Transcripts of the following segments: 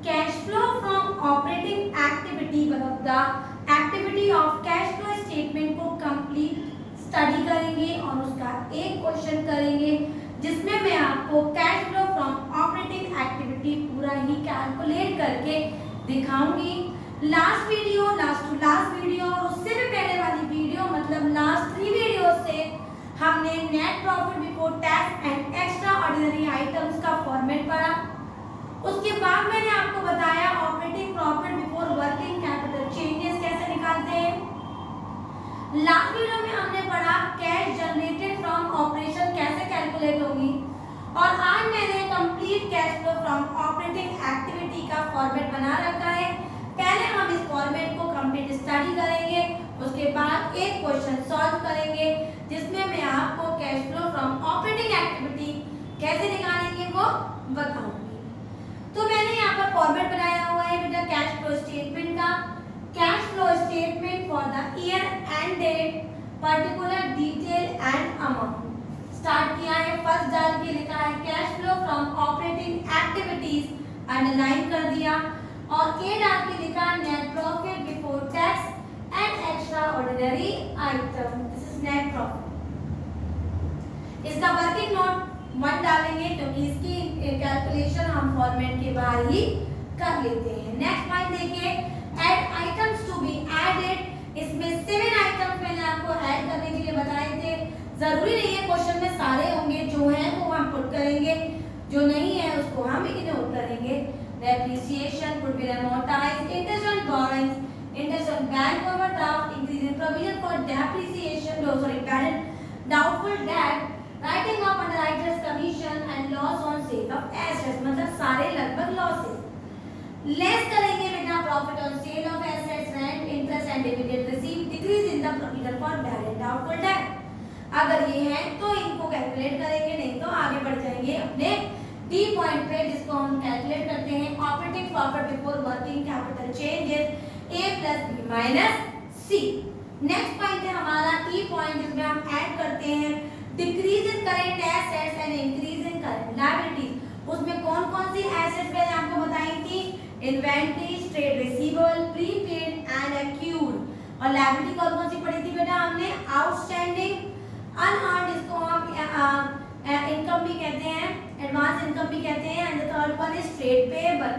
Cash flow from operating activity मतलब the activity of cash flow statement को complete study करेंगे और उसका एक क्वेश्चन करेंगे जिसमें मैं आपको cash flow from operating activity पूरा ही कैलकुलेट करके दिखाऊंगी। लास्ट वीडियो और उससे भी पहले वाली वीडियो मतलब लास्ट 3 वीडियो से हमने net profit before tax and extraordinary items का फॉर्मेट पढ़ा। उसके बाद मैंने आपको बताया operating profit before working capital changes कैसे निकालते हैं। लास्ट वीडियो में हमने पढ़ा कैश जनरेटेड फ्रॉम ऑपरेशन कैसे कैलकुलेट होगी और आज मैंने complete cash flow from operating activity का फॉर्मेट बना रखा है। पहले हम इस फॉर्मेट को कंप्लीट स्टडी करेंगे, उसके बाद एक क्वेश्चन सॉल्व करेंगे जिसमें मैं आपको cash flow from operating activity कैसे निकालेंगे वो बताऊंगी। तो मैंने यहाँ पर फॉर्मेट बनाया हुआ है बेटा कैश फ्लो स्टेटमेंट का। Cash flow statement for the year end date particular detail and amount start किया है। फर्स्ट डाल के लिखा है cash flow from operating activities, underline कर दिया और के डाल के लिखा net profit before tax and extraordinary item, this is net profit. इसका वर्किंग नोट 1 डालेंगे क्योंकि इसकी कैलकुलेशन हम फॉर्मेट के बाहर ही कर लेते हैं। नेक्स्ट पॉइंट देखिए add items to be added. इसमें 7 आइटम्स मैंने आपको ऐड करने के लिए बताए थे। जरूरी नहीं है क्वेश्चन में सारे होंगे, जो हैं वो हम पुट करेंगे, जो नहीं है उसको हम इग्नोर करेंगे। Depreciation would be amortized, interest on borrowings, interest on bank overdraft, increase in provision for depreciation, doubtful debt, writing off underwriters commission and loss on sale of assets, मतलब सारे लगभग losses। लेस करेंगे बेटा profit on sale of assets, rent, interest and dividend receive, decrease in the provision for bad and doubtful debt. अगर ये है तो इनको कैलकुलेट करेंगे, नहीं तो आगे बढ़ जाएंगे अपने डी पॉइंट पे जिसको हम कैलकुलेट करते हैं operating profit before working capital changes a plus B minus c. Next point है हमारा ई पॉइंट जिसमें हम ऐड करते हैं decrease in current assets and increase in current liabilities. उसमें कौन कौन सी एसेट्स मैंने आपको बताई थी, inventories, trade receivable, prepaid and accrued. और लायबिलिटी कौन कौन सी पढ़ी थी बेटा हमने, आउटस्टैंडिंग, अनअर्न्ड जिसको हम इनकम भी कहते हैं, एडवांस इनकम भी कहते हैं, and the third one is trade payable.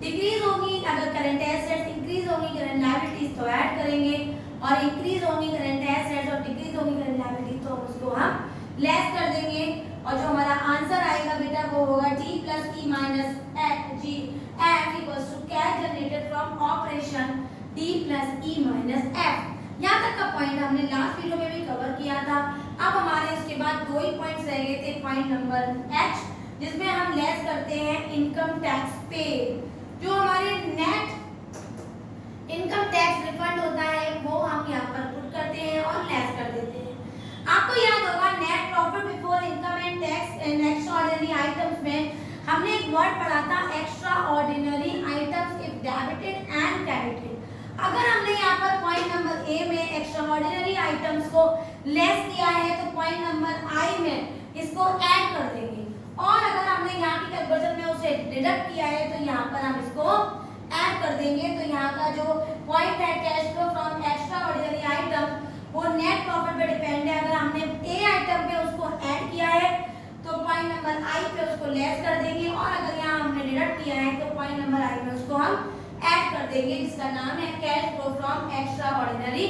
Decrease होगी अगर करंट एसेट्स, इंक्रीज होगी करंट लायबिलिटीज तो ऐड करेंगे, और इंक्रीज होगी करंट एसेट्स और डिक्रीज होगी करंट लायबिलिटीज तो उसको हम लेस कर देंगे। और जो हमारा आंसर आएगा बेटा वो होगा T plus E minus F G F equals to cash generated from operation D plus E minus F. यहाँ तक का पॉइंट हमने लास्ट वीडियो में भी कवर किया था। अब हमारे इसके बाद 2 ही पॉइंट्स रह गए थे, पॉइंट नंबर एच जिसमें हम लेस करते हैं इनकम टैक्स पे। जो हमारे नेट इनकम टैक्स रिफंड होता है वो हम यहाँ पर पुट करते हैं और लेस कर देते हैं। आपको याद होगा net profit before income and tax and extraordinary items में हमने एक वर्ड पढ़ा था extra ordinary items if debited and credited. अगर हमने यहाँ पर पॉइंट नंबर ए में एक्स्ट्रा ऑर्डिनरी आइटम्स को लेस किया है तो पॉइंट नंबर आई में इसको ऐड कर देंगे, और अगर हमने यहाँ की कैलकुलेशन में उसे डिडक्ट किया है तो यहाँ पर हम इसको ऐड कर देंगे। तो यहाँ का जो पॉइंट है cash flow from extra ordinary item वो नेट प्रॉफिट पे डिपेंड है। अगर हमने ए आइटम पे उसको ऐड किया है तो पॉइंट नंबर आई पे उसको लेस कर देंगे, और अगर यहाँ हमने डिडक्ट किया है तो पॉइंट नंबर आई में उसको हम ऐड कर देंगे, जिसका नाम है cash flow from extra ordinary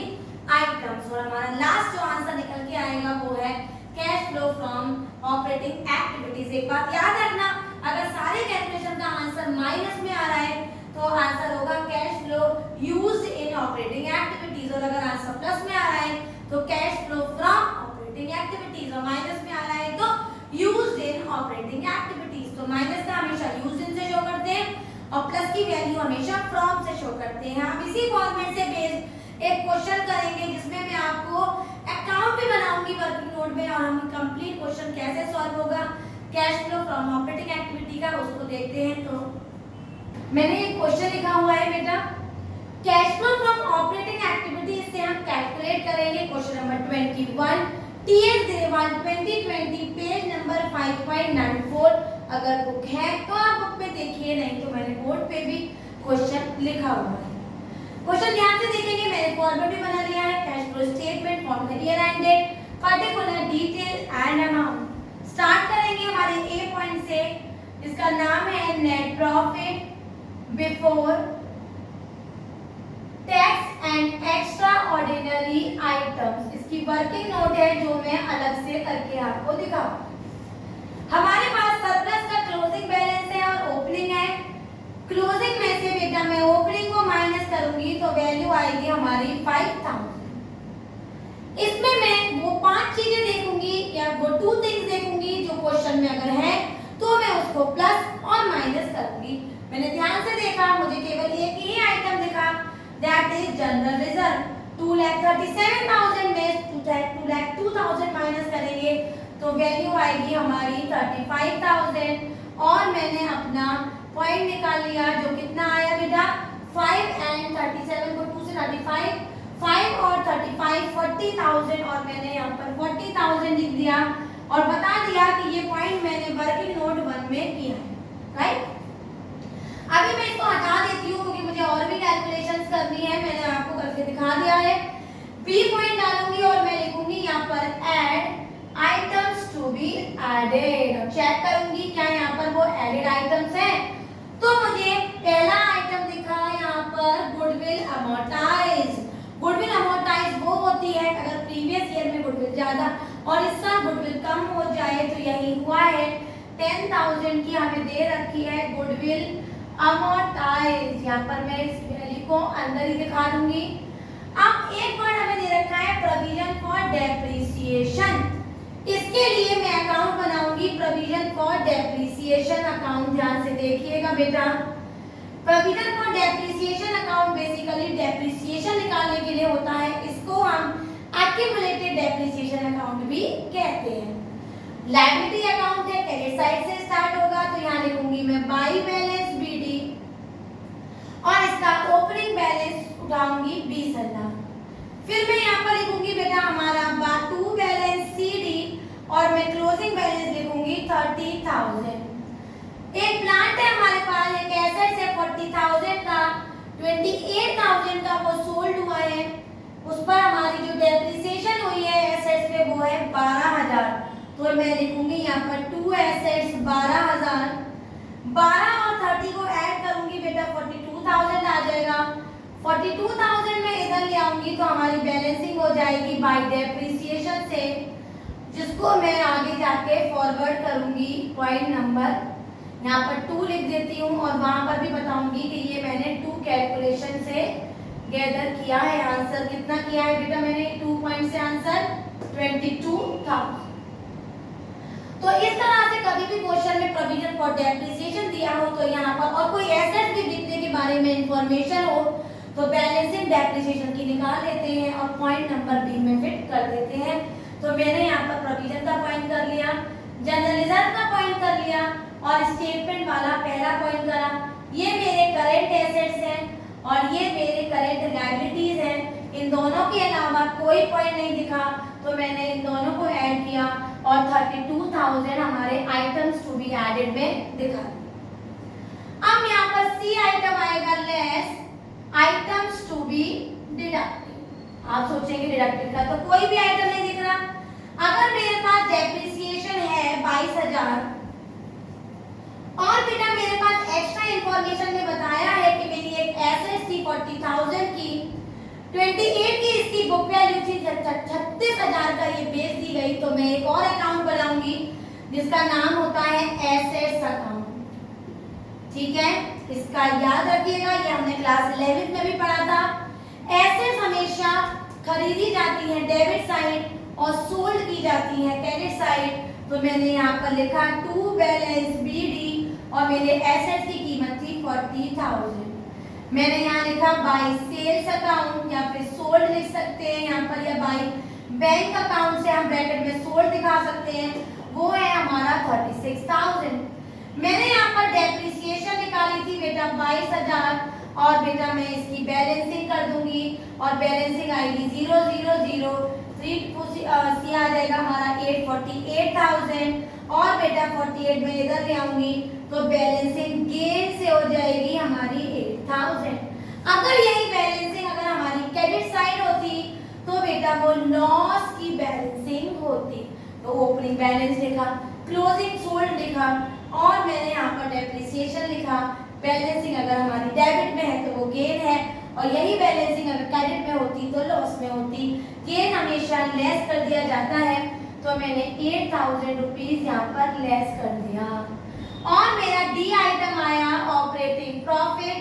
items. और हमारा लास्ट जो आंसर निकल के आएगा वो है cash flow from operating activities. एक बात याद रखना, अगर सारे कैलकुलेशन का आंसर माइनस में आ रहा है तो आंसर होगा cash flow used in operating activities, और अगर आंसर प्लस में आ रहा है तो cash flow from operating activities, और माइनस में आ रहा है तो यूज्ड इन ऑपरेटिंग एक्टिविटीज। तो माइनस का हमेशा यूज्ड इन से शो करते हैं और प्लस की वैल्यू हमेशा फ्रॉम से शो करते हैं। हम इसी फॉर्मेट से बेस्ड एक क्वेश्चन करेंगे जिसमें मैं आपको अकाउंट भी बनाऊंगी वर्किंग नोट में, और हम कंप्लीट क्वेश्चन कैसे सॉल्व होगा cash flow from operating activity का उसको देखते हैं। तो मैंने एक क्वेश्चन लिखा हुआ है बेटा cash flow from operating activity, से हम कैलकुलेट करेंगे question number 21 TS 01 2020 page number 5.94। अगर बुक है तो आप बुक में देखिए, नहीं तो मैंने बोर्ड पे भी क्वेश्चन लिखा हुआ है। क्वेश्चन ध्यान से देखेंगे, मैंने फॉर्मेट भी बना लिया है, cash flow statement for the year end date, particular detail and amount. Start करेंगे हमारे ए पॉइंट से, इसका नाम है net profit before tax and extraordinary items. इसकी वर्किंग नोट है जो मैं अलग से करके आपको दिखाऊं। हमारे पास सरप्लस का क्लोजिंग बैलेंस है और ओपनिंग है। क्लोजिंग में से बेटा मैं ओपनिंग को माइनस करूंगी तो वैल्यू आएगी हमारी 5000। इसमें मैं वो 5 चीजें देखूंगी या वो 2 थिंग्स देखूंगी जो क्वेश्चन में अगर है तो मैं उसको प्लस और माइनस करूंगी। मैंने ध्यान से देखा, मुझे केवल एक ही आइटम दिखा, दैट इज जनरल रिजर्व। 2,37,000 में 2,02,000 माइनस करेंगे तो वैल्यू आएगी हमारी 35,000 और मैंने अपना पॉइंट निकाल लिया जो कितना आया बेटा 5 एंड 37 को 2 से 35, 5 और 35 40,000 और मैंने यहाँ पर 40,000 लिख दिया और बता दिया कि ये पॉइंट मैंने वर्किंग नोट 1 में किया है, राइट। अभी मैं इसको हटा देती हूँ क्योंकि मुझे और भी कैलकुलेशंस करनी है, मैंने आपको करके दिखा दिया है। बी पॉइंट डालूंगी और मैं लिखूंगी यहाँ पर add items to be added. Check करूंगी क्या यहाँ पर वो एडेड आइटम्स हैं। तो मुझे पहला आइटम दिखा यहाँ पर गुडविल अमोर्टाइज। गुडविल अमोर्टाइज वो होती है अगर प्रीवियस ईयर में गुडविल ज्यादा और इस साल गुडविल कम हो जाए, तो यही हुआ है। 10,000 की हमें दे रखी है गुडविल अमोर्टाइज। यहाँ पर मैं इस वैल्यू को अंदर ही दिखा दूंगी। अब एक वर्ड हमें दे रखा है प्रोविजन फॉर डेप्रिसिएशन। इसके लिए मैं अकाउंट बनाऊंगी प्रोविजन फॉर डेप्रिसिएशन अकाउंट। ध्यान से देखिएगा बेटा, provision for depreciation account basically depreciation निकालने के लिए होता है। इसको हम एक्यूमुलेटेड डेप्रिसिएशन अकाउंट भी कहते हैं। लायबिलिटी अकाउंट है, क्रेडिट साइड से स्टार्ट होगा, तो यहाँ लिखूंगी मैं बाई बैलेंस बीडी और इसका ओपनिंग बैलेंस उठाऊंगी 20,000। फिर मैं यहाँ पर लिखूंगी बेटा हमारा टू बैलेंस सीडी और मैं क्लोजिंग बैलेंस लिखूंगी 30,000। एक प्लांट है हमारे पास, एक एसेट है 40,000 का, 28,000 का वो सोल्ड हुआ है, उस पर हमारी जो डेप्रिसिएशन हुई है एसेट्स पे वो है 12,000। तो मैं लिखूंगी यहाँ पर 2 एसेट्स 12,000, 12 और 30 को ऐड करूंगी बेटा 42,000 आ जाएगा। 42,000 में इधर ले आऊंगी तो हमारी बैलेंसिंग हो जाएगी बाय डेप्रिसिएशन से, जिसको मैं आगे जाके फॉरवर्ड करूंगी पॉइंट नंबर यहाँ पर 2 लिख देती हूँ और वहां पर भी बताऊंगी कि ये मैंने 2 कैलकुलेशन से गैदर किया है। आंसर कितना किया है बेटा मैंने 2 पॉइंट से आंसर 22,000। तो इस तरह से कभी भी क्वेश्चन में प्रोविजन फॉर डेप्रिसिएशन दिया हो तो यहाँ पर और कोई एसेट भी बिकने के बारे में इंफॉर्मेशन हो तो बैलेंसिंग डेप्रिसिएशन की निकाल लेते हैं और पॉइंट नंबर बी में फिट कर देते हैं। तो मैंने यहाँ पर प्रोविजन का पॉइंट कर लिया, जनरल रिजर्व का पॉइंट कर लिया और स्टेटमेंट वाला पहला पॉइंट करा। ये मेरे करंट एसेट्स हैं और ये मेरे करंट लायबिलिटीज हैं। इन दोनों के अलावा कोई पॉइंट नहीं दिखा तो मैंने इन दोनों को ऐड किया और 32,000 हमारे आइटम्स टू बी एडेड में दिखा। अब यहाँ पर सी आइटम आएगा less items to be deducted. आप सोचेंगे डिडक्टेड का तो कोई भी आइटम नहीं दिख रहा। अगर मेरे पास डेप्रिसिएशन है 22,000 और बेटा मेरे पास एक्स्ट्रा इंफॉर्मेशन में बताया है कि मेरी एक एसेट थी 40,000 की, 28 की इसकी बुक वैल्यू थी 36,000 का ये बेच दी गई, तो मैं एक और अकाउंट बनाऊंगी जिसका नाम होता है एसेट्स अकाउंट। ठीक है, इसका याद रखिएगा, ये हमने क्लास 11 में भी पढ़ा था। एसेट्स हमेशा खरीदी जाती है डेबिट साइड और सोल्ड की जाती है क्रेडिट साइड। तो मैंने यहाँ पर लिखा 2 बैलेंस बीडी और मेरे एसेट्स की कीमत थी 40,000। मैंने यहाँ लिखा बाई सेल्स अकाउंट या फिर सोल्ड लिख सकते हैं यहाँ पर, या बाई बैंक अकाउंट से हम ब्रैकेट में सोल्ड दिखा सकते हैं, वो है हमारा 36,000। मैंने यहाँ पर डेप्रिसिएशन निकाली थी बेटा 22,000 और बेटा मैं इसकी बैलेंसिंग कर दूंगी और बैलेंसिंग आएगी 000। तो सी आ जाएगा हमारा 848,000 और बेटा 48 में इधर ले आऊंगी तो बैलेंसिंग गेन से हो जाएगी हमारी 8,000। अगर यही बैलेंसिंग अगर हमारी क्रेडिट साइड होती तो बेटा वो लॉस की बैलेंसिंग होती। तो ओपनिंग बैलेंस लिखा, क्लोजिंग सोल्ड लिखा और मैंने यहाँ पर डेप्रिसिएशन लिखा। बैलेंसिंग अगर हमारी डेबिट में है तो वो गेन है और यही बैलेंसिंग अगर क्रेडिट में होती तो लॉस में होती। गेन हमेशा लेस कर दिया जाता है तो मैंने 8,000 रुपीज यहाँ पर लेस कर दिया। और मेरा डी आइटम आया operating profit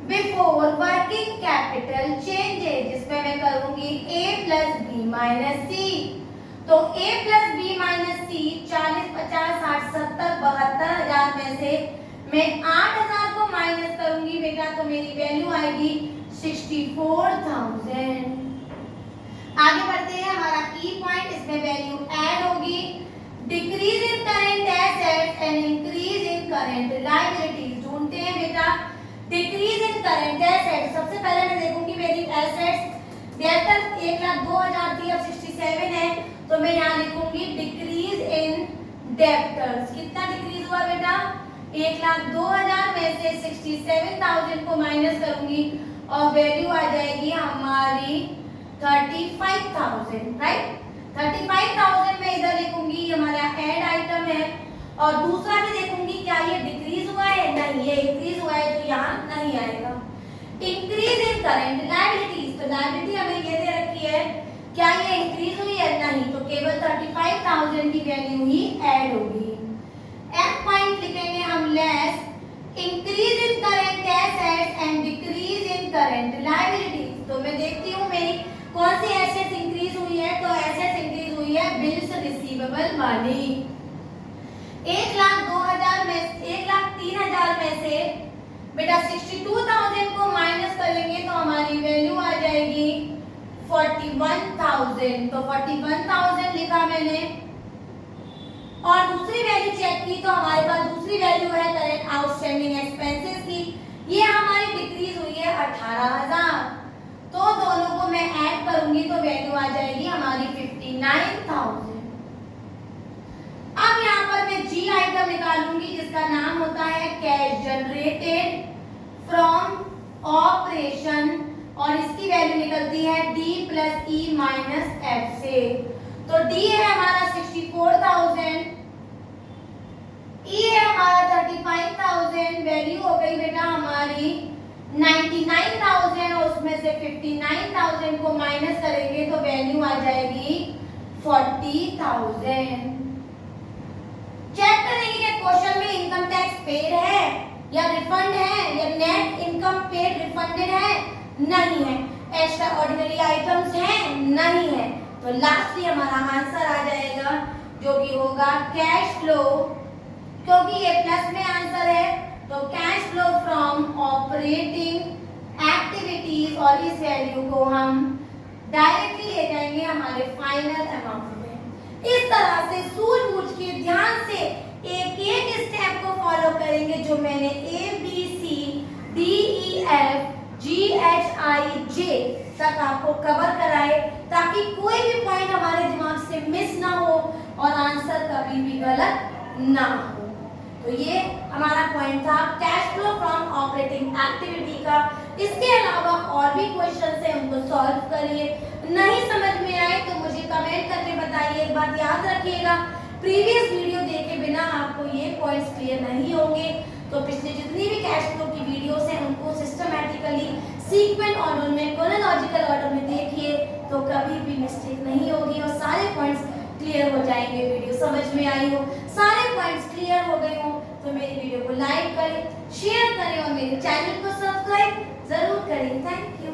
before working capital changes, जिसमें मैं करूंगी a plus B minus C. तो a plus B minus C 40, 50, 60, 70, 72,000 में से मैं 8,000 को माइनस करूंगी बेटा तो मेरी वैल्यू आएगी 64,000। आगे बढ़ते हैं, हमारा ई पॉइंट, इसमें वैल्यू ऐड होगी। Decrease in current assets and increase in current liabilities ढूंढते हैं बेटा। डिक्रीज इन करंट एसेट्स, सबसे पहले मैं देखूंगी मेरी एसेट्स डेटर 1,02,000 थी, अब 67 है तो मैं यहाँ लिखूंगी डिक्रीज इन डेब्टर्स। कितना डिक्रीज हुआ बेटा? 1,02,000 में से 67,000 को माइनस करूंगी और वैल्यू आ जाएगी हमारी 35,000, राइट। 35,000 में इधर लिखूंगी, हमारा ऐड आइटम है। और दूसरा भी देखूंगी क्या ये डिक्रीज हुआ है, नहीं ये इंक्रीज हुआ है तो यहाँ नहीं आएगा। इंक्रीज इन करंट लायबिलिटीज, तो लायबिलिटी हमें ये दे रखी है, क्या ये इंक्रीज हुई है, नहीं, तो केवल 35,000 की वैल्यू ही ऐड होगी। एफ पॉइंट लिखेंगे हम less increase in current assets and decrease in current liabilities. तो मैं देखती हूँ मेरी कौन सी एसेट्स इंक्रीज हुई है, तो एसेट्स इंक्रीज हुई है बिल्स रिसीवेबल वाली। 1,02,000 में 1,03,000 में से बेटा 62,000 को माइनस करेंगे तो हमारी वैल्यू आ जाएगी 41,000। तो 41,000 लिखा मैंने और दूसरी वैल्यू चेक की तो हमारे पास दूसरी वैल्यू है करंट आउटस्टैंडिंग एक्सपेंसेस की, ये हमारी डिक्रीज हुई है 18,000। तो दोनों को मैं ऐड करूंगी तो वैल्यू आ जाएगी हमारी 59,000। अब यहाँ पर मैं जी आइटम निकालूंगी जिसका नाम होता है कैश जनरेटेड फ्रॉम ऑपरेशन और इसकी वैल्यू निकलती है D plus E minus F से। तो डी है हमारा 64,000, ई है हमारा 35,000, वैल्यू हो गई बेटा हमारी 99,000 और उसमें से 59,000 को माइनस करेंगे तो वैल्यू आ जाएगी 40,000। चेक करेंगे कि क्वेश्चन में इनकम टैक्स पेड है या रिफंड है या नेट इनकम पेड रिफंडेड है, नहीं है। एक्स्ट्रा ऑर्डिनरी आइटम्स हैं, नहीं है। तो लास्टली हमारा आंसर आ जाएगा जो कि होगा कैश फ्लो, क्योंकि ये प्लस में आंसर है तो cash flow from operating activities और इस वैल्यू को हम डायरेक्टली ले जाएंगे हमारे फाइनल अमाउंट में। इस तरह से सूझबूझ के ध्यान से एक एक स्टेप को फॉलो करेंगे जो मैंने A B C D E F G H I J तक आपको कवर कराए ताकि कोई भी पॉइंट हमारे दिमाग से मिस ना हो और आंसर कभी भी गलत ना हो। तो ये हमारा पॉइंट था cash flow from operating activity का। इसके अलावा और भी क्वेश्चंस हैं, उनको सॉल्व करिए। नहीं समझ में आए तो मुझे कमेंट करके बताइए। एक बात याद रखिएगा, प्रीवियस वीडियो देखे बिना आपको ये पॉइंट्स क्लियर नहीं होंगे। तो पिछले जितनी भी कैश फ्लो की वीडियोस हैं उनको सिस्टमैटिकली सीक्वेंस ऑर्डर में, क्रोनोलॉजिकल ऑर्डर में देखिए तो कभी भी मिस्टेक नहीं होगी और सारे पॉइंट्स क्लियर हो जाएंगे। वीडियो समझ में आई हो, सारे पॉइंट्स क्लियर हो गए हो तो मेरी वीडियो को लाइक करें, शेयर करें और मेरे चैनल को सब्सक्राइब जरूर करें। Thank you.